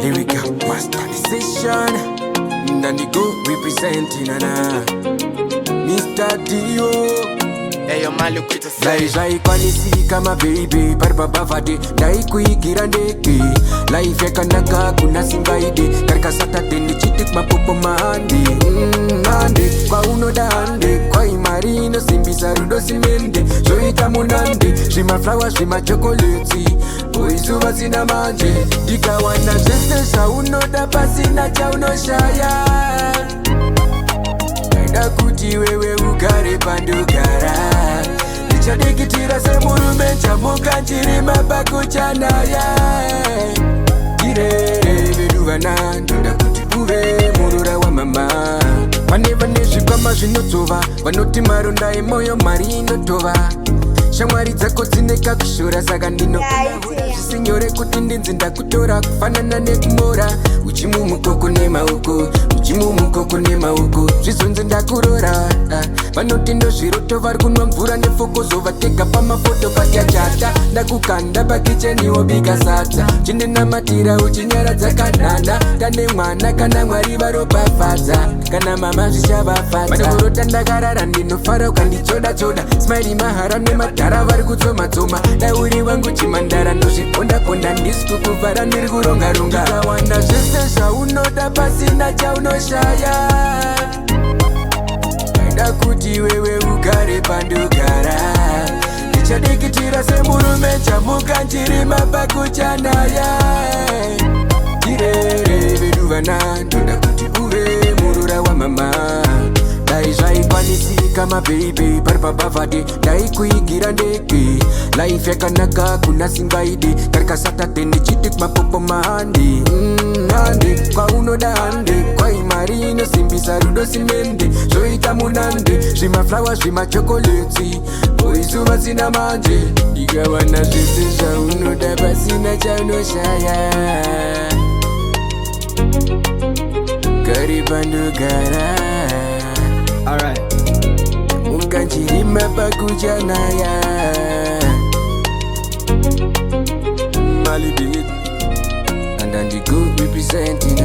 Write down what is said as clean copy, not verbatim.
Here we go, master decision. Ndani go representing Nana Mr. Dio. Eyo mali kwita say Lai kwanisi kama baby Barbaba vade Dai kuigira ndeke Life ya kanaka kuna simbaide Karika Saturday ni chitik mapopo mahandi Nande kwa uno dande Kwa imarino simbisa rudo simende Zoita munande Shima flowers shima chocolate Uizuwa sina manje Dika wana zesesha uno dapa sina cha uno shaya Naida kuti wewe ukare pandugara Nichadikitira se murume chamuka nchirima pakuchanaya Gire veduvana ndoda kuti uve murura wa mama Vane zvikwama zvinotova vanoti maronda emoyo mari inotova Shamwari dzako dzineka kushora saka ndinokuna zvisinyore kuti ndinzi ndakutora kufanana nekumora uchimumukoko nemaoko uchimumukoko nemaoko zvizonzi ndakurora vanoti ndozviroto vari kunwa mvura nefokozo vatega pamafoto patyachata ndakukanda pakicheniwo bika sadza chindenamatira uchinyaradza kanhana tane mwana kana mwari varopafadza kana mama zvichavafadza madogorota ndakarara ndinofara ukandichoda-choda smaili mahara nemadhara vari kutsoma-tsoma dauri wangu chimandara ndozviponda-ponda ndisi kukuvhara ndiri kuronga-ronga ikawana zvese zvaunoda pasina chaunoshaya Naida kuti wewe ugare pandugara Nichadikitira se murume chamuka nchirima pakuchanaya Jirere veduvana ndoda kuti uve murura wa mama Dai zvaikwanisi kama baby Barbaba vade Dai kuigira ndeke Life yakanaka kuna simbaide Karika Saturday ni chitik mapopo mahandi Nande kwa unoda hande Kwa imarino simbisa rudo simende Zoita munande Zvima flowers zvima chocolate Uizuwa sina manje Ikawana zvese zvaunoda pasina chaunoshaya Gari pandugara Alright Mukanchirima pakuchanaya Mali beat And then the good representing